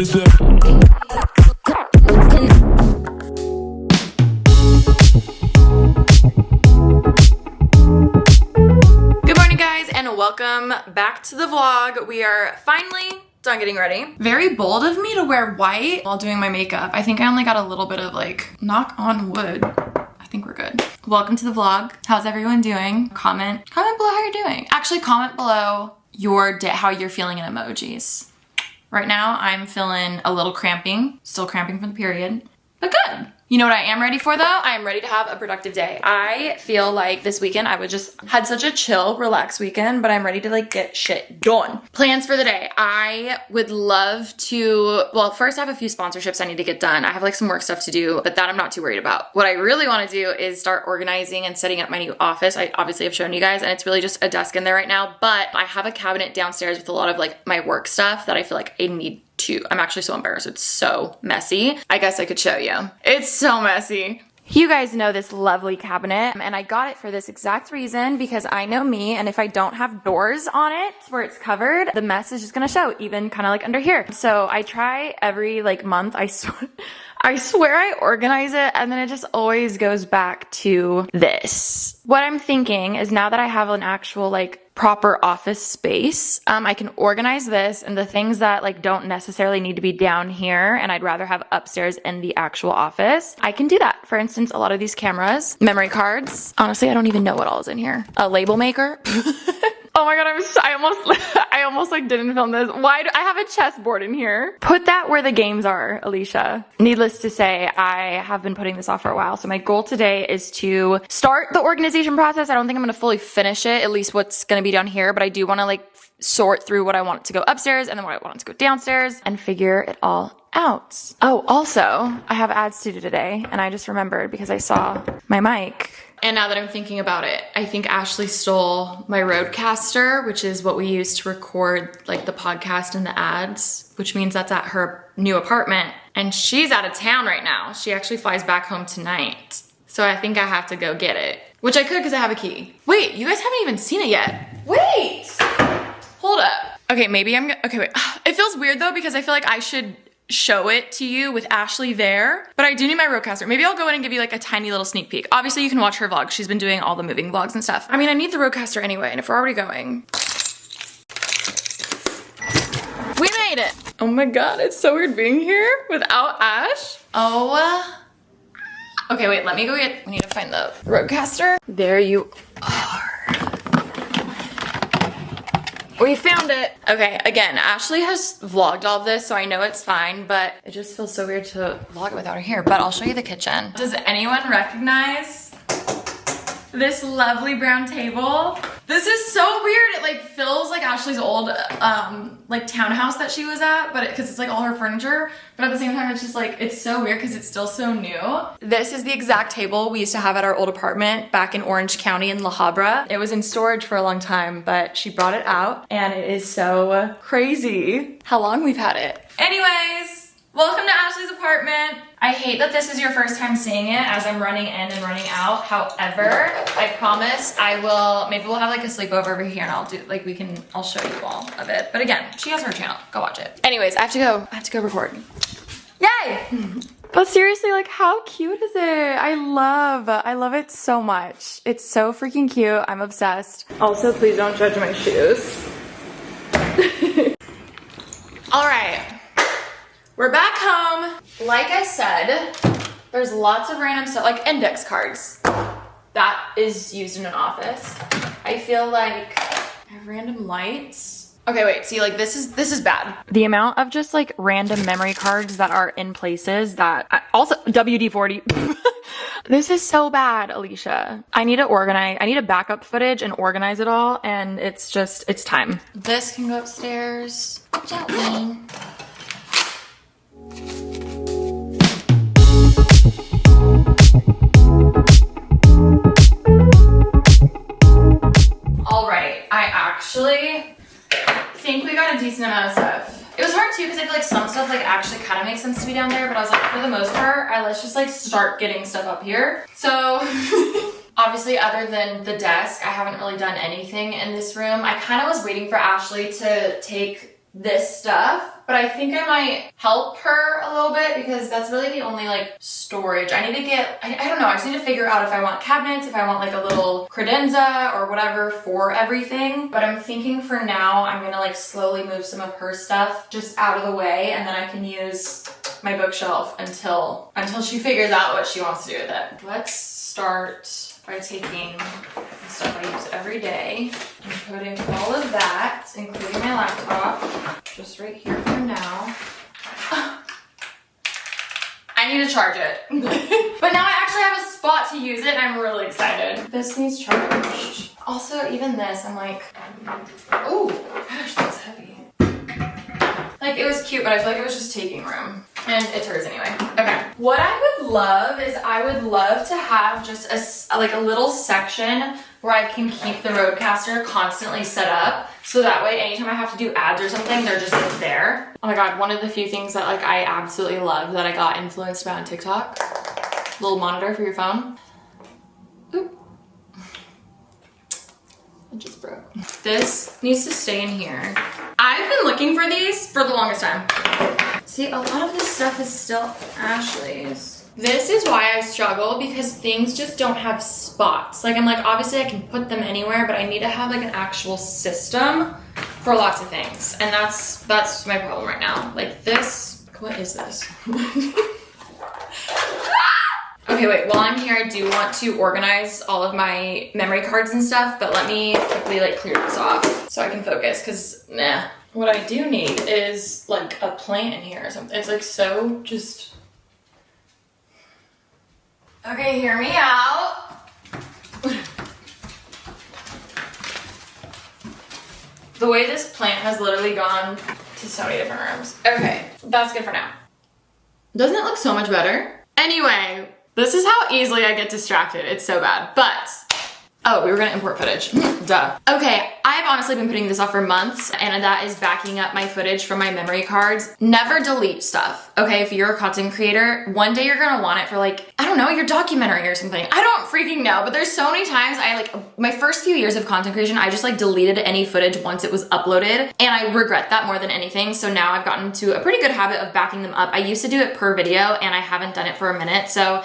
Guys, and welcome back to the vlog. We are finally done getting ready. Very bold of me to wear white while doing my makeup. I think I only got a little bit of like knock on wood. I think we're good. Welcome to the vlog. How's everyone doing? Comment below how you're doing. Actually, comment below your day, how you're feeling in emojis. Right now, I'm feeling a little cramping, still cramping from the period, but good. You know what I am ready for though? I am ready to have a productive day. I feel like this weekend I had such a chill, relaxed weekend, but I'm ready to like get shit done. Plans for the day. I would love to, well, first I have a few sponsorships I need to get done. I have like some work stuff to do, but that I'm not too worried about. What I really want to do is start organizing and setting up my new office. I obviously have shown you guys, and it's really just a desk in there right now, but I have a cabinet downstairs with a lot of like my work stuff that I feel like I need to. I'm actually so embarrassed. It's so messy. I guess I could show you. It's so messy. You guys know this lovely cabinet, and I got it for this exact reason because I know me, and if I don't have doors on it where it's covered, the mess is just gonna show, even kind of like under here. So I try every like month, I swear I organize it, and then it just always goes back to this. What I'm thinking is now that I have an actual like proper office space, I can organize this and the things that like don't necessarily need to be down here and I'd rather have upstairs in the actual office, I can do that. For instance, a lot of these cameras, memory cards. Honestly, I don't even know what all is in here. A label maker. Oh my god, I almost like didn't film this. Why do I have a chessboard in here? Put that where the games are, Alicia. Needless to say, I have been putting this off for a while. So my goal today is to start the organization process. I don't think I'm gonna fully finish it, at least what's gonna be down here, but I do wanna like sort through what I want to go upstairs and then what I want to go downstairs and figure it all out. Oh, also, I have ads to do today, and I just remembered because I saw my mic. And now that I'm thinking about it, I think Ashley stole my Rodecaster, which is what we use to record like the podcast and the ads, which means that's at her new apartment. And she's out of town right now. She actually flies back home tonight. So I think I have to go get it, which I could because I have a key. Wait, you guys haven't even seen it yet. Wait, hold up. Okay, maybe okay, wait. It feels weird though because I feel like I should show it to you with Ashley there, but I do need my Rodecaster. Maybe I'll go in and give you like a tiny little sneak peek. Obviously you can watch her vlog. She's been doing all the moving vlogs and stuff. I mean, I need the Rodecaster anyway, and if we're already going. We made it. Oh my god, it's so weird being here without Ash. Oh. Okay, wait, let me go get, we need to find the Rodecaster. There you are. We found it. Okay, again, Ashley has vlogged all of this, so I know it's fine, but it just feels so weird to vlog it without her here, but I'll show you the kitchen. Does anyone recognize this lovely brown table? This is so weird. It like feels like Ashley's old like townhouse that she was at, but because it's like all her furniture, but at the same time it's just like, it's so weird because it's still so new. This is the exact table we used to have at our old apartment back in Orange County in La Habra. It was in storage for a long time, but she brought it out and it is so crazy how long we've had it. Anyways, welcome to Ashley's apartment. I hate that this is your first time seeing it as I'm running in and running out. However, I promise I will, maybe we'll have like a sleepover over here and I'll do, like I'll show you all of it. But again, she has her channel, go watch it. Anyways, I have to go record. Yay! But seriously, like how cute is it? I love it so much. It's so freaking cute, I'm obsessed. Also, please don't judge my shoes. All right. We're back home. Like I said, there's lots of random stuff, like index cards. That is used in an office. I feel like I have random lights. Okay, wait, see, like this is bad. The amount of just like random memory cards that are in places that, also WD-40. This is so bad, Alicia. I need to backup footage and organize it all, and it's time. This can go upstairs. Watch out, Wayne. All right, I actually think we got a decent amount of stuff. It was hard too because I feel like some stuff like actually kind of makes sense to be down there, but I was like, for the most part, let's just like start getting stuff up here. So obviously other than the desk, I haven't really done anything in this room. I kind of was waiting for Ashley to take this stuff, but but I think I might help her a little bit because that's really the only like storage. I need to get, I don't know, I just need to figure out if I want cabinets, if I want like a little credenza or whatever for everything. But I'm thinking for now, I'm gonna like slowly move some of her stuff just out of the way, and then I can use my bookshelf until she figures out what she wants to do with it. Let's start by taking the stuff I use every day and putting all of that, including my laptop, just right here for now. I need to charge it. But now I actually have a spot to use it and I'm really excited. This needs charged. Also, even this, I'm like, oh gosh, that's heavy. Like, it was cute, but I feel like it was just taking room. And it's hers anyway. Okay. What I would love is I would love to have just a little section where I can keep the Rodecaster constantly set up. So that way, anytime I have to do ads or something, they're just like there. Oh my God, one of the few things that like I absolutely love that I got influenced by on TikTok. Little monitor for your phone. Oop. It just broke. This needs to stay in here. I've been looking for these for the longest time. See, a lot of this stuff is still Ashley's. This is why I struggle, because things just don't have spots. Like, I'm like, obviously I can put them anywhere, but I need to have like an actual system for lots of things. And that's my problem right now. Like this, what is this? Okay, wait, while I'm here, I do want to organize all of my memory cards and stuff, but let me quickly like clear this off so I can focus, because nah. What I do need is like a plant in here or something. It's like so just... Okay, hear me out. The way this plant has literally gone to so many different rooms. Okay, that's good for now. Doesn't it look so much better? Anyway, this is how easily I get distracted. It's so bad, but... Oh, we were gonna import footage. Duh. Okay, I've honestly been putting this off for months, and that is backing up my footage from my memory cards. Never delete stuff, okay? If you're a content creator, one day you're gonna want it for like, I don't know, your documentary or something. I don't freaking know, but there's so many times my first few years of content creation, I just like deleted any footage once it was uploaded, and I regret that more than anything. So now I've gotten to a pretty good habit of backing them up. I used to do it per video, and I haven't done it for a minute, so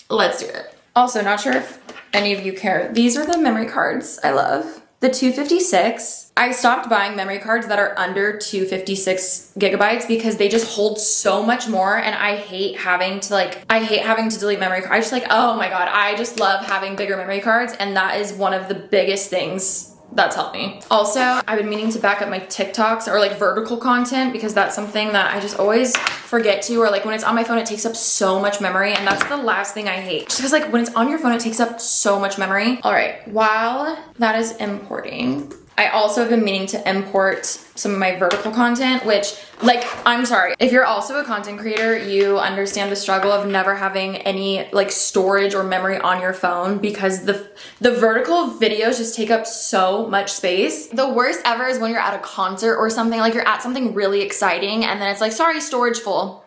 let's do it. Also, not sure if any of you care. These are the memory cards I love. The 256. I stopped buying memory cards that are under 256 gigabytes because they just hold so much more, and I hate having to delete memory cards. I just like, oh my God, I just love having bigger memory cards, and that is one of the biggest things that's helped me. Also, I've been meaning to back up my TikToks or like vertical content, because that's something that I just always forget to, or like when it's on my phone, it takes up so much memory, and that's the last thing I hate. Just because like when it's on your phone, it takes up so much memory. All right, while that is importing, I also have been meaning to import some of my vertical content, which like, I'm sorry, if you're also a content creator, you understand the struggle of never having any like storage or memory on your phone, because the vertical videos just take up so much space. The worst ever is when you're at a concert or something, like you're at something really exciting, and then it's like, sorry, storage full.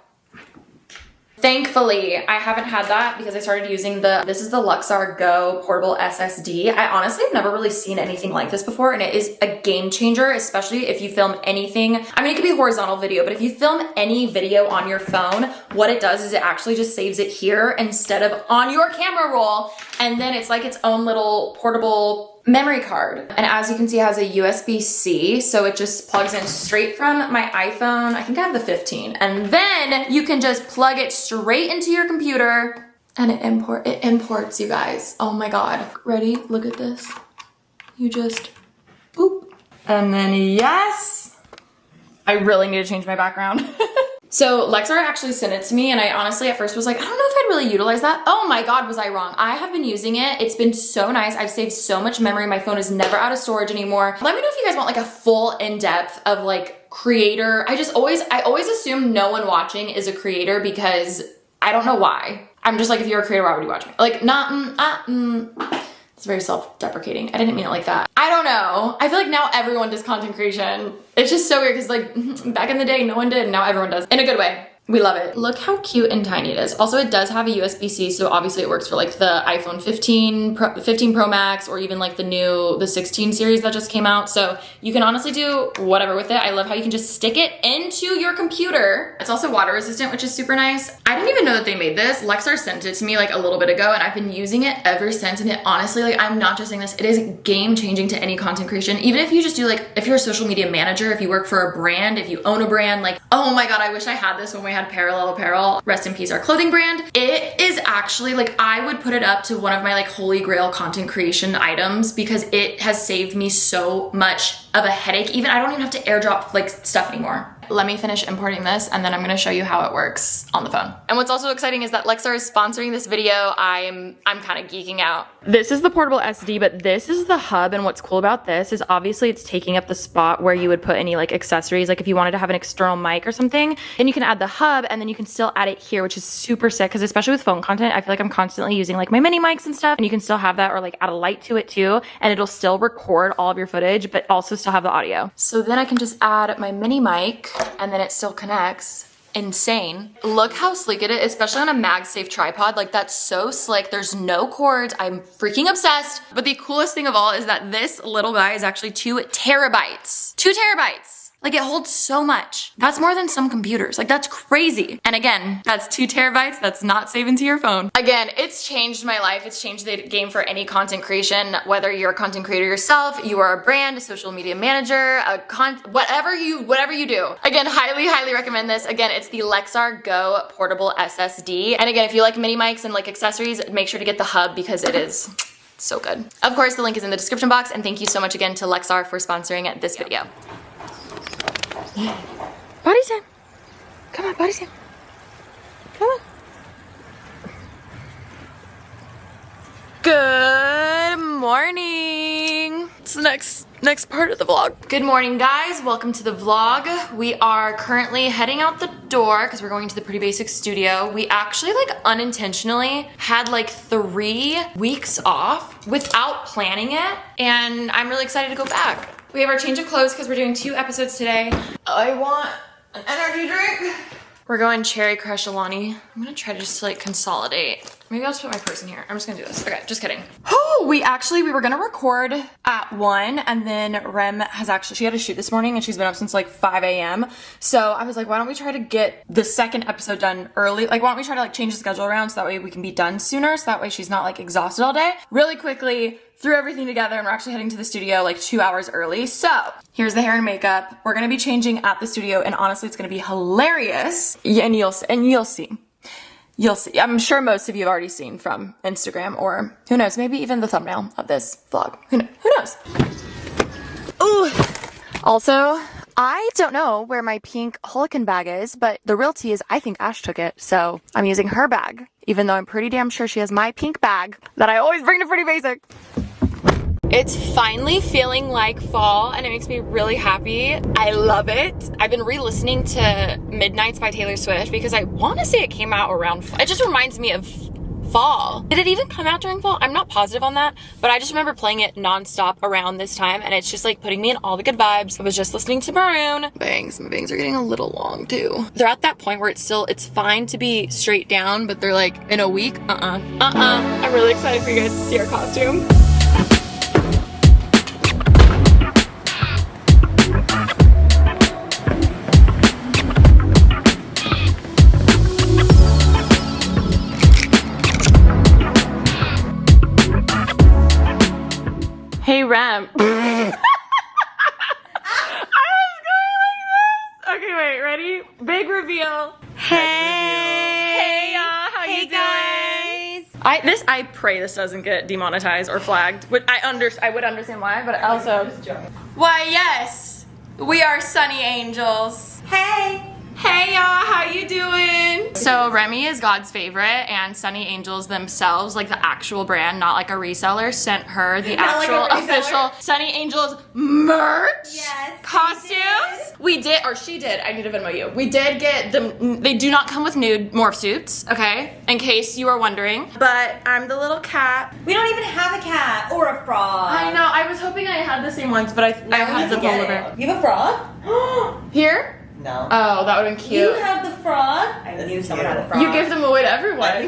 Thankfully, I haven't had that because I started using this is the Lexar Go portable SSD. I honestly have never really seen anything like this before, and it is a game changer, especially if you film anything. I mean, it could be a horizontal video, but if you film any video on your phone, what it does is it actually just saves it here instead of on your camera roll, and then it's like its own little portable memory card. And as you can see, it has a USB-C, so it just plugs in straight from my iPhone. I think I have the 15. And then you can just plug it straight into your computer, and it imports, you guys. Oh my God. Ready? Look at this. You just, boop. And then yes, I really need to change my background. So Lexar actually sent it to me, and I honestly at first was like, I don't know if I'd really utilize that. Oh my God, was I wrong. I have been using it. It's been so nice. I've saved so much memory. My phone is never out of storage anymore. Let me know if you guys want like a full in-depth of like creator. I always assume no one watching is a creator, because I don't know why. I'm just like, if you're a creator, why would you watch me? Like, It's very self-deprecating. I didn't mean it like that. I don't know. I feel like now everyone does content creation. It's just so weird because like back in the day, no one did, and now everyone does. In a good way. We love it. Look how cute and tiny it is. Also, it does have a USB-C, so obviously it works for like the iPhone 15 Pro Max, or even like the 16 series that just came out. So you can honestly do whatever with it. I love how you can just stick it into your computer. It's also water resistant, which is super nice. I didn't even know that they made this. Lexar sent it to me like a little bit ago, and I've been using it ever since. And it honestly, like, I'm not just saying this, it is game changing to any content creation. Even if you just do like, if you're a social media manager, if you work for a brand, if you own a brand, like, oh my God, I wish I had this when we had Parallel Apparel. Rest in peace, our clothing brand. It is actually like, I would put it up to one of my like holy grail content creation items because it has saved me so much of a headache. Even I don't even have to airdrop like stuff anymore. Let me finish importing this and then I'm gonna show you how it works on the phone. And what's also exciting is that Lexar is sponsoring this video. I'm kind of geeking out. This is the portable SD, but this is the hub, and what's cool about this is obviously it's taking up the spot where you would put any like accessories. Like if you wanted to have an external mic or something, then you can add the hub and then you can still add it here, which is super sick because especially with phone content, I feel like I'm constantly using like my mini mics and stuff, and you can still have that, or like add a light to it too, and it'll still record all of your footage, but also still have the audio. So then I can just add my mini mic and then it still connects. Insane. Look how sleek it is, especially on a MagSafe tripod. Like, that's so slick. There's no cords. I'm freaking obsessed. But the coolest thing of all is that this little guy is actually 2 terabytes. 2 terabytes. Like, it holds so much. That's more than some computers. Like, that's crazy. And again, that's 2 terabytes. That's not saving to your phone. Again, it's changed my life. It's changed the game for any content creation, whether you're a content creator yourself, you are a brand, a social media manager, whatever you do. Again, highly, highly recommend this. Again, it's the Lexar Go portable SSD. And again, if you like mini mics and like accessories, make sure to get the hub because it is so good. Of course, the link is in the description box, and thank you so much again to Lexar for sponsoring this video. Body time. Come on, body time. Come on. Good morning. It's the next part of the vlog. Good morning, guys. Welcome to the vlog. We are currently heading out the door because we're going to the Pretty Basics studio. We actually like unintentionally had like 3 weeks off without planning it, and I'm really excited to go back. We have our change of clothes because we're doing 2 episodes today. I want an energy drink. We're going Cherry Crush Alani. I'm gonna try to just like consolidate. Maybe I'll just put my purse in here. I'm just gonna do this. Okay, just kidding. Oh, we were gonna record at 1, and then Rem she had a shoot this morning and she's been up since like 5 a.m. So I was like, why don't we try to get the 2nd episode done early? Like, why don't we try to like change the schedule around so that way we can be done sooner, so that way she's not like exhausted all day. Really quickly, threw everything together, and we're actually heading to the studio like 2 hours early. So here's the hair and makeup. We're gonna be changing at the studio, and honestly, it's gonna be hilarious. Yeah, and you'll see. You'll see. I'm sure most of you have already seen from Instagram, or who knows, maybe even the thumbnail of this vlog. Who knows? Ooh. Also, I don't know where my pink Holican bag is, but the real tea is I think Ash took it, so I'm using her bag, even though I'm pretty damn sure she has my pink bag that I always bring to Pretty Basic. It's finally feeling like fall, and it makes me really happy. I love it. I've been re-listening to Midnights by Taylor Swift because I want to say it came out around, it just reminds me of fall. Did it even come out during fall? I'm not positive on that, but I just remember playing it nonstop around this time, and it's just like putting me in all the good vibes. I was just listening to Maroon. Bangs, my bangs are getting a little long too. They're at that point where it's fine to be straight down, but they're like, in a week, I'm really excited for you guys to see our costume. Hey, Rem. I was going like this. Okay, wait, ready? Big reveal. Hey, y'all, how you doing? I pray this doesn't get demonetized or flagged. I would understand why, but also, why, yes, we are Sonny Angels. Hey. Hey y'all, how you doing? So Remy is God's favorite, and Sonny Angels themselves, like the actual brand, not like a reseller, sent her the actual official Sonny Angels merch costumes. We did, or she did, I need to Venmo you. We did get them, they do not come with nude morph suits, okay? In case you are wondering. But I'm the little cat. We don't even have a cat or a frog. I know, I was hoping I had the same ones, but I had the polar bear. You have a frog? Here? No. Oh, that would have been cute. You have the frog. I knew someone had the frog. You give them away to everyone. I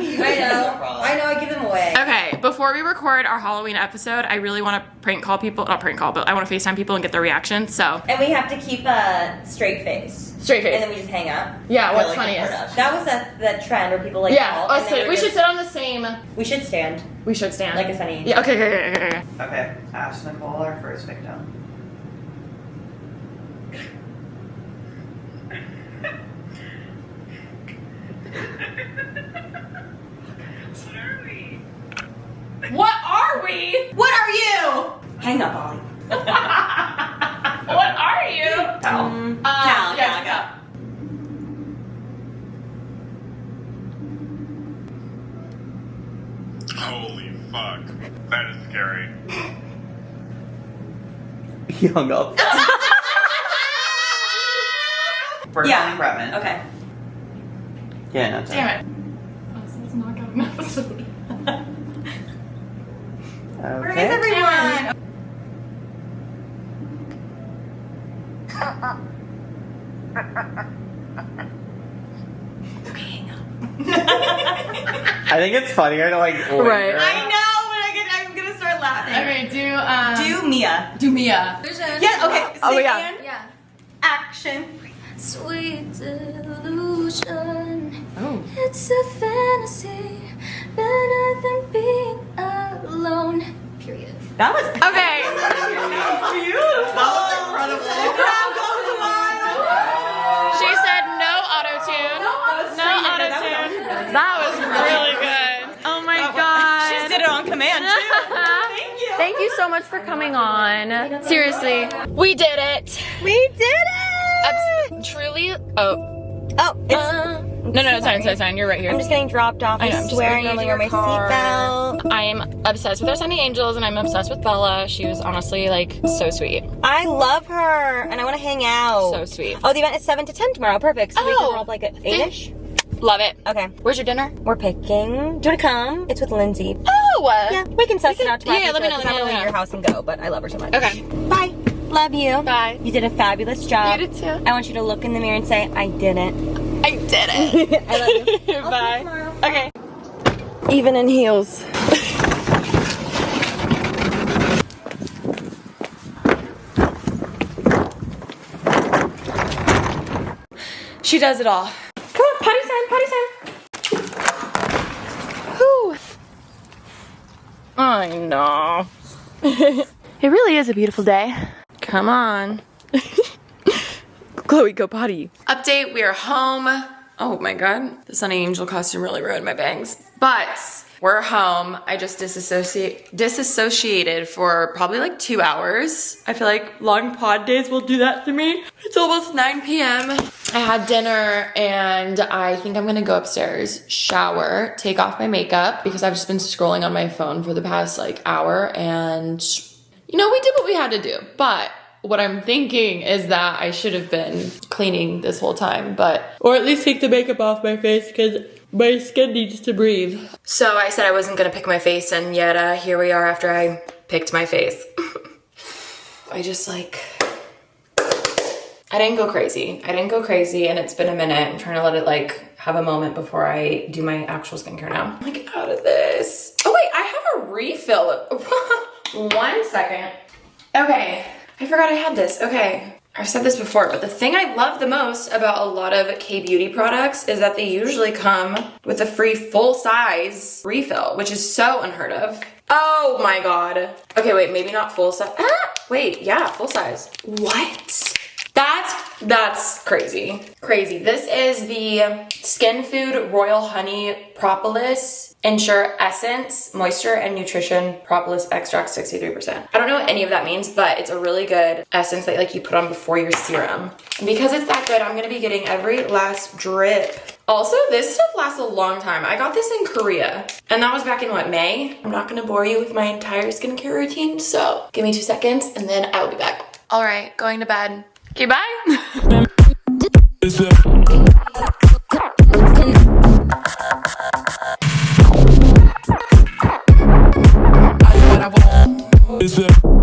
know, I give them away. Okay, before we record our Halloween episode, I really want to prank call people. Not prank call, but I want to FaceTime people and get their reaction, so. And we have to keep a straight face. Straight face. And then we just hang up. Yeah, what's funny is. That was that trend where people yeah, call. we should sit on the same. We should stand. We should stand. Like a Sonny. Yeah, okay. Okay, Ash Nicole, our first victim. What are we? What are you? Hang up, Ollie. What are you? Cal. Cal. Holy fuck. That is scary. He hung up. We're calling Bretman. Okay. Yeah, no, Damn it. Oh, so it's not got an episode. Where is Okay. everyone? Okay, hang up. I think it's funnier to like later. Right. I know, but I'm gonna start laughing. Okay, Do Mia. do Mia. Yeah, okay. Oh, say yeah. and action. Sweet delusion. Oh. It's a fantasy better than being alone. Period. That was Okay. beautiful. That was incredible. The crowd goes wild. She said no auto-tune. No auto-tune. That was really good. Oh my god. She did it on command too. Thank you. Thank you so much for coming on. Seriously. We did it. We did it. Truly. Oh. Oh, it's. No, it's fine. You're right here. I'm just getting dropped off. I I know, am I'm just swearing getting normally into wear my your car. seatbelt. I am obsessed with our Sunny Angels and I'm obsessed with Bella. She was honestly like so sweet. I love her, and I want to hang out. So sweet. Oh, the event is 7 to 10 tomorrow. Perfect. So we Oh. can roll up like at 8ish. Love it. Okay. Where's your dinner? We're picking. Do you want to come? It's with Lindsay. Oh. Yeah, we can suss it out tomorrow. yeah, let me know, I'm let me gonna know. leave your house and go, but I love her so much. Okay. Bye. Love you. Bye. You did a fabulous job. You did too. I want you to look in the mirror and say, I did it. I did it. I love you. I'll see you Bye. tomorrow. Okay. Even in heels. She does it all. Come on, potty time. Whew. I know. It really is a beautiful day. Come on. Chloe, go potty. Update, we are home. Oh my god, the Sunny Angel costume really ruined my bangs. But we're home. I just disassociated for probably like 2 hours. I feel like long pod days will do that to me. It's almost 9 p.m. I had dinner and I think I'm gonna go upstairs, shower, take off my makeup because I've just been scrolling on my phone for the past like hour and you know, we did what we had to do. But what I'm thinking is that I should have been cleaning this whole time, or at least take the makeup off my face because my skin needs to breathe. So I said I wasn't gonna pick my face and yet here we are after I picked my face. I just like, I didn't go crazy and it's been a minute. I'm trying to let it like have a moment before I do my actual skincare now. I'm like out of this. Oh wait, I have a refill. 1 second. Okay, I forgot I had this. Okay, I've said this before, but the thing I love the most about a lot of K-beauty products is that they usually come with a free full-size refill, which is so unheard of. Oh my god. Okay, wait, maybe not full size. Wait, yeah, full size. What? That's crazy. Crazy. This is the Skinfood Royal Honey Propolis Ensure Essence Moisture and Nutrition Propolis Extract 63%. I don't know what any of that means, but it's a really good essence that like you put on before your serum. And because it's that good, I'm gonna be getting every last drip. Also, this stuff lasts a long time. I got this in Korea, and that was back in what, May? I'm not gonna bore you with my entire skincare routine, so give me 2 seconds and then I'll be back. All right, going to bed. Okay, bye. It's a